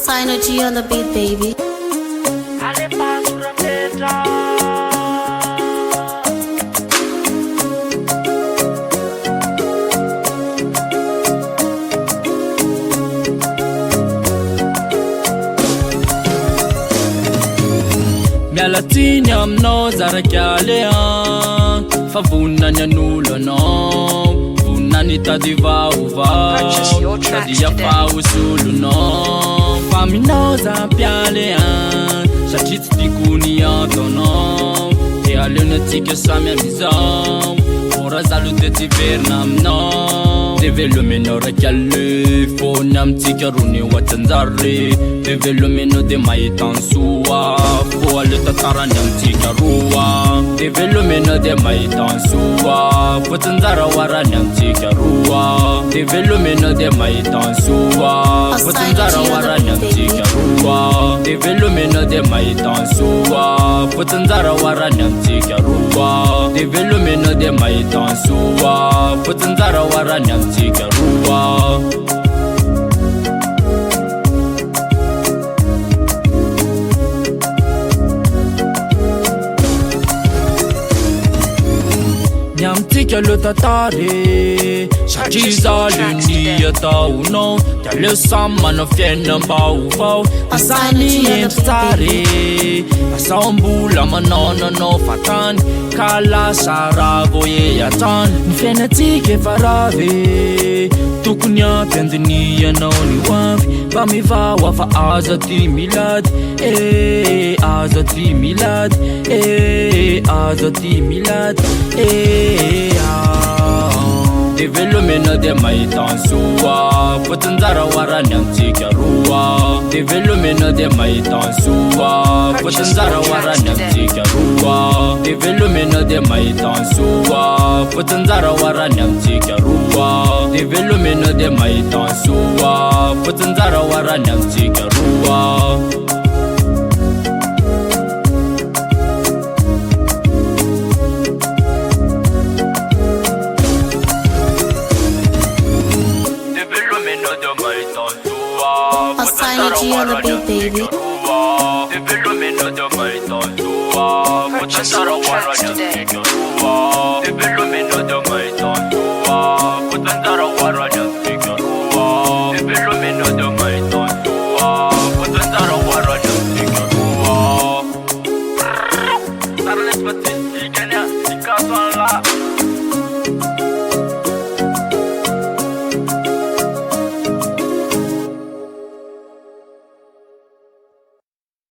Synergy on the beat, baby. Mialatiny aminao zaraky fa vonany an'olo anao, vonany tady vaovao, tady afa hosolonao. Fa aminao zampialy satria tsy tiako ny antonao, de aleonatsika samy amizao, ora zalo de tsy verina aminao. De velomenao raiky ale fony amitsika rony ohatsanjary, de velomenao de mahita ny soa fo ale tantarany amitsika roa. De velomenao de mahita ny soa fotsinjara oarany amitsika roa. De velomenao de mahita ny soa fotsinjara oarany amitsika roa. De velomenao de mahita ny soa fotsinjara oarany amitsika roa. De velomenao de mahita ny soa fotsinjara oarany amitsika roa. Amitsika le tantary satria zaleny ataonao, de aleo samy manao fiainam-baovao. Asany endry tsary asaom-bola manaonanao fatany, ka lasa raha vo ehatrany. Ny fiainatsika efa ravy tokony ampiandinianao ny hoavy, mba mivao afa aza ty milady, aza ty milady, aza ty milady. De velomenao de mahita ny soa fotsinjara oarany amitsika roa. De velomenao de mahita ny soa fotsinjara oarany amitsika roa. De velomenao de mahita ny soa fotsinjara oarany amitsika roa. De velomenao de mahita ny soa fotsinjara oarany amitsika roa. Synergy on the beat, baby. Purchase your tracks today.